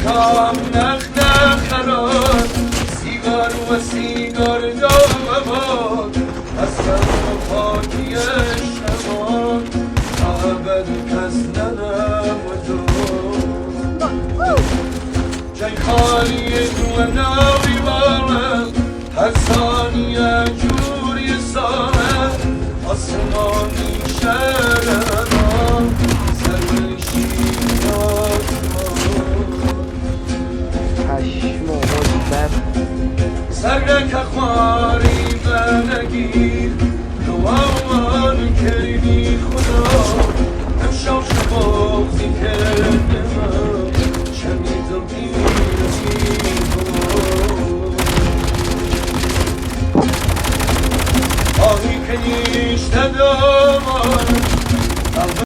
کام نخ نخران سیگار و سیگار دام باد هستم و پاکی شمان ابد کس ندم و تو جای خالی تو ناوی بارم هر ثانیه جوری سانه آسمانی شهرم